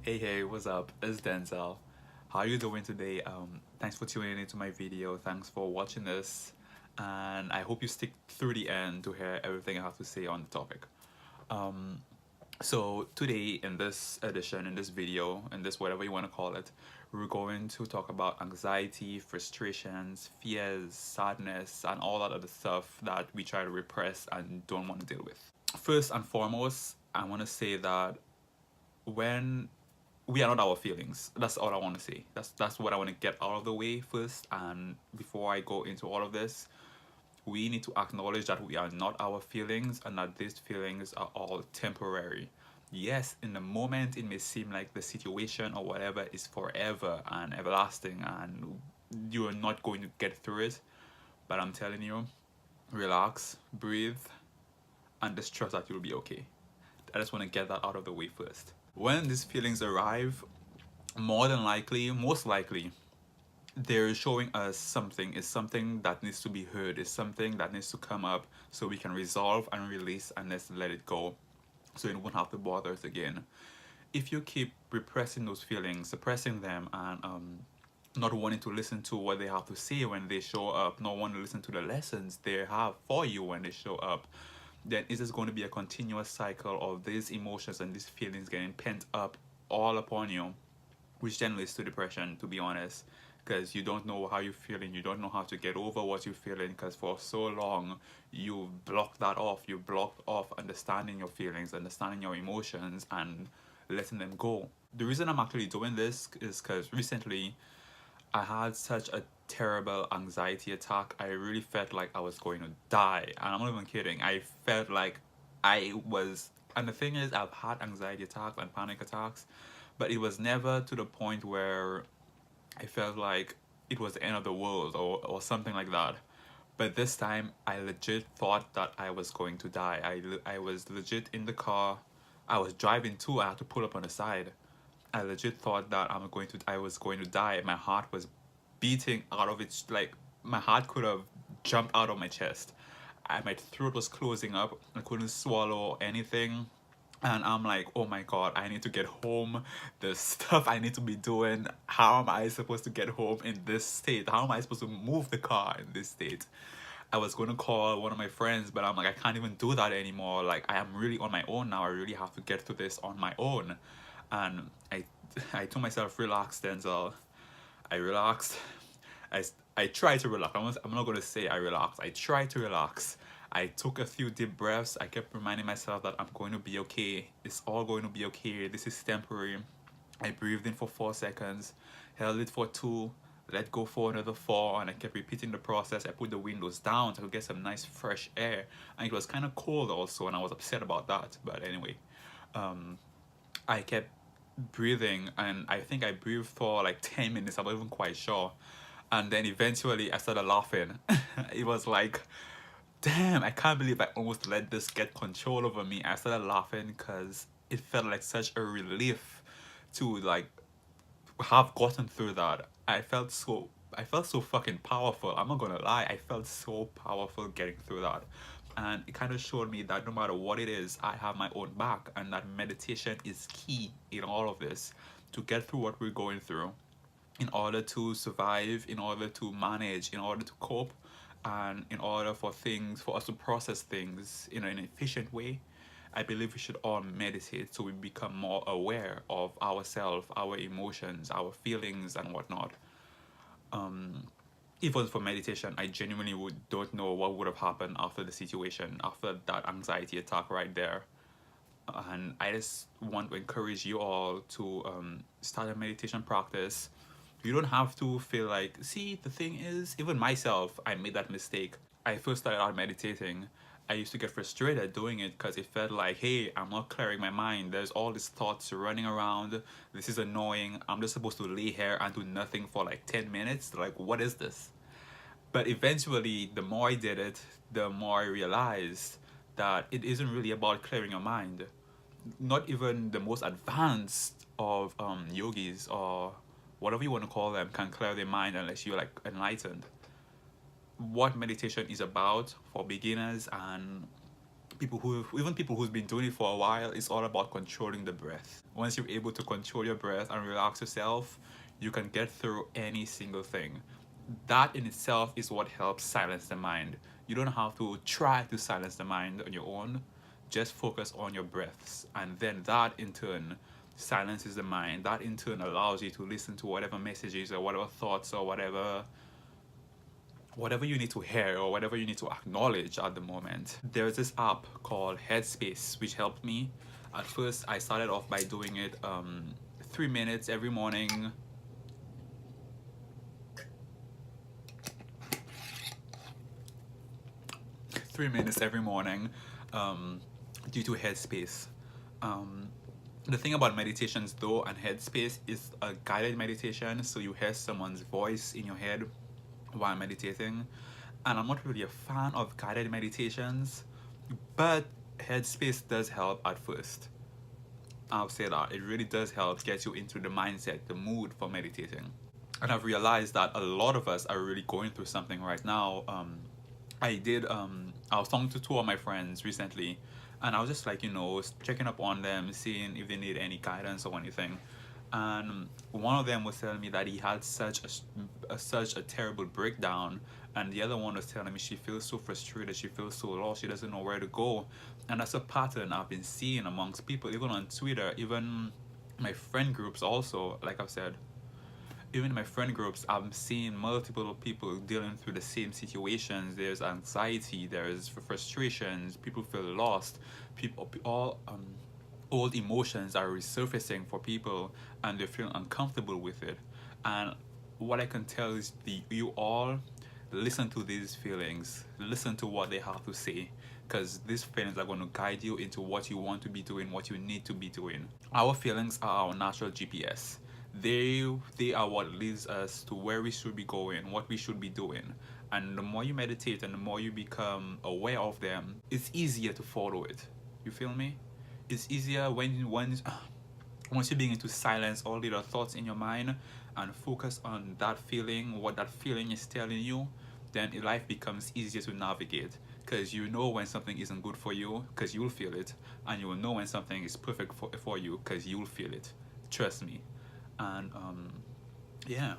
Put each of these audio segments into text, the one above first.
Hey, what's up? It's Denzel. How you doing today? Thanks for tuning into my video. Thanks for watching this, and I hope you stick through the end to hear everything I have to say on the topic. Um, so today in this edition, in this video, in this whatever you want to call it, we're going to talk about anxiety, frustrations, fears, sadness, and all that other stuff that we try to repress and don't want to deal with. First and foremost, I want to say that when we are not our feelings. That's all I want to say. That's what I want to get out of the way first. And before I go into all of this, we need to acknowledge that we are not our feelings and that these feelings are all temporary. Yes, in the moment it may seem like the situation or whatever is forever and everlasting and you are not going to get through it. But I'm telling you, relax, breathe, and just trust that you'll be okay. I just want to get that out of the way first. When these feelings arrive, more than likely, most likely, they're showing us something. It's something that needs to be heard. It's something that needs to come up so we can resolve and release and let's let it go so it won't have to bother us again. If you keep repressing those feelings, suppressing them, and not wanting to listen to what they have to say when they show up, not wanting to listen to the lessons they have for you when they show up, then it is going to be a continuous cycle of these emotions and these feelings getting pent up all upon you, which then leads to depression, to be honest, because you don't know how you're feeling, you don't know how to get over what you're feeling, because for so long you blocked that off, you blocked off understanding your feelings, understanding your emotions, and letting them go. The reason I'm actually doing this is because recently I had such a terrible anxiety attack. I really felt like I was going to die, and I'm not even kidding. I felt like I was, and the thing is, I've had anxiety attacks and panic attacks, but it was never to the point where I felt like it was the end of the world or something like that. But this time, I legit thought that I was going to die. I was legit in the car. I was driving too. I had to pull up on the side. I legit thought that I was going to die. My heart was beating out of its, like, my heart could have jumped out of my chest. My throat was closing up. I couldn't swallow anything. And I'm like, oh my god, I need to get home. The stuff I need to be doing. How am I supposed to get home in this state? How am I supposed to move the car in this state? I was going to call one of my friends, but I'm like, I can't even do that anymore. Like, I am really on my own now. I really have to get through this on my own. And I told myself, relax, Denzel. I relaxed. I, I tried to relax. I'm not going to say I relaxed. I tried to relax. I took a few deep breaths. I kept reminding myself that I'm going to be okay. It's all going to be okay. This is temporary. I breathed in for 4 seconds, held it for two, let go for another four, and I kept repeating the process. I put the windows down to get some nice fresh air. And it was kind of cold also, and I was upset about that. But anyway, um, I kept breathing, and I think I breathed for like 10 minutes. I'm not even quite sure. And then eventually I started laughing. It was like, damn, I can't believe I almost let this get control over me. I started laughing because it felt like such a relief to like have gotten through that. I felt so fucking powerful. I'm not gonna lie, I felt so powerful getting through that. And it kind of showed me that no matter what it is, I have my own back, and that meditation is key in all of this to get through what we're going through, in order to survive, in order to manage, in order to cope, and in order for us to process things in an efficient way. I believe we should all meditate so we become more aware of ourselves, our emotions, our feelings, and whatnot. Um, Even for meditation, I genuinely don't know what would have happened after the situation, after that anxiety attack right there. And I just want to encourage you all to start a meditation practice. You don't have to feel like, see, the thing is, even myself, I made that mistake. I first started out meditating. I used to get frustrated doing it because it felt like, hey, I'm not clearing my mind. There's all these thoughts running around. This is annoying. I'm just supposed to lay here and do nothing for like 10 minutes. Like, what is this? But eventually, the more I did it, the more I realized that it isn't really about clearing your mind. Not even the most advanced of yogis or whatever you want to call them can clear their mind unless you're like enlightened. What meditation is about for beginners and People who's been doing it for a while, it's all about controlling the breath. Once you're able to control your breath and relax yourself, you can get through any single thing. That in itself is what helps silence the mind. You don't have to try to silence the mind on your own. Just focus on your breaths, and then that in turn silences the mind. That in turn allows you to listen to whatever messages or whatever thoughts or whatever you need to hear or whatever you need to acknowledge at the moment. There's this app called Headspace which helped me. At first I started off by doing it 3 minutes every morning. 3 minutes every morning, due to Headspace. Um, the thing about meditations though and Headspace is a guided meditation, so you hear someone's voice in your head while meditating. And I'm not really a fan of guided meditations, but Headspace does help at first. I'll say that it really does help get you into the mindset, the mood for meditating. And I've realized that a lot of us are really going through something right now. I was talking to two of my friends recently, and I was just like, checking up on them, seeing if they need any guidance or anything. And one of them was telling me that he had such a terrible breakdown, and the other one was telling me she feels so frustrated, she feels so lost, she doesn't know where to go. And that's a pattern I've been seeing amongst people, even on Twitter, even my friend groups also. Like I've said, even in my friend groups, I'm seeing multiple people dealing through the same situations. There's anxiety, there's frustrations, people feel lost, people all old emotions are resurfacing for people, and they feel uncomfortable with it. And what I can tell is you all listen to these feelings, listen to what they have to say, because these feelings are going to guide you into what you want to be doing, what you need to be doing. Our feelings are our natural GPS. They are what leads us to where we should be going, what we should be doing. And the more you meditate and the more you become aware of them, it's easier to follow it. You feel me? It's easier once you begin to silence all the other thoughts in your mind and focus on that feeling, what that feeling is telling you, then life becomes easier to navigate, because you know when something isn't good for you because you'll feel it, and you will know when something is perfect for you because you'll feel it. Trust me. And yeah,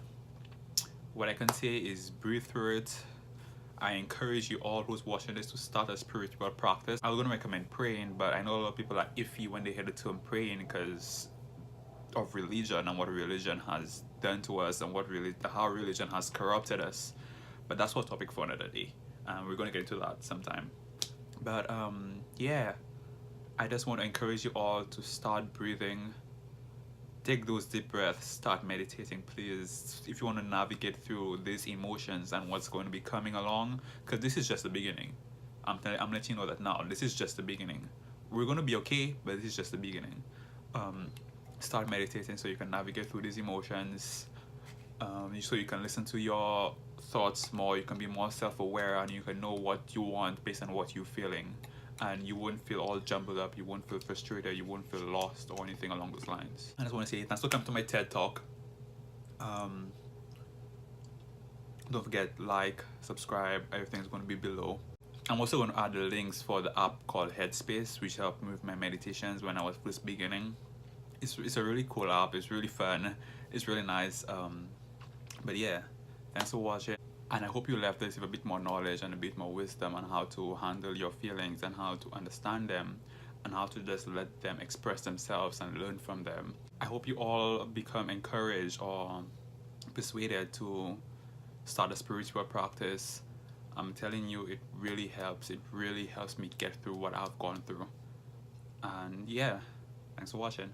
what I can say is breathe through it. I encourage you all who's watching this to start a spiritual practice. I was going to recommend praying, but I know a lot of people are iffy when they hear the term praying because of religion and what religion has done to us and how religion has corrupted us. But that's what topic for another day, and we're going to get into that sometime. But yeah, I just want to encourage you all to start breathing. Take those deep breaths, start meditating, please, if you want to navigate through these emotions and what's going to be coming along, because this is just the beginning. I'm letting you know that now. This is just the beginning. We're going to be okay, but this is just the beginning. Start meditating so you can navigate through these emotions, so you can listen to your thoughts more, you can be more self-aware, and you can know what you want based on what you're feeling. And you won't feel all jumbled up, you won't feel frustrated, you won't feel lost or anything along those lines. I just want to say thanks for coming to my TED Talk. Don't forget, like, subscribe, everything's going to be below. I'm also going to add the links for the app called Headspace, which helped me with my meditations when I was first beginning. It's a really cool app, it's really fun, it's really nice. But yeah, thanks for watching. And I hope you left this with a bit more knowledge and a bit more wisdom on how to handle your feelings and how to understand them and how to just let them express themselves and learn from them. I hope you all become encouraged or persuaded to start a spiritual practice. I'm telling you, it really helps. It really helps me get through what I've gone through. And yeah, thanks for watching.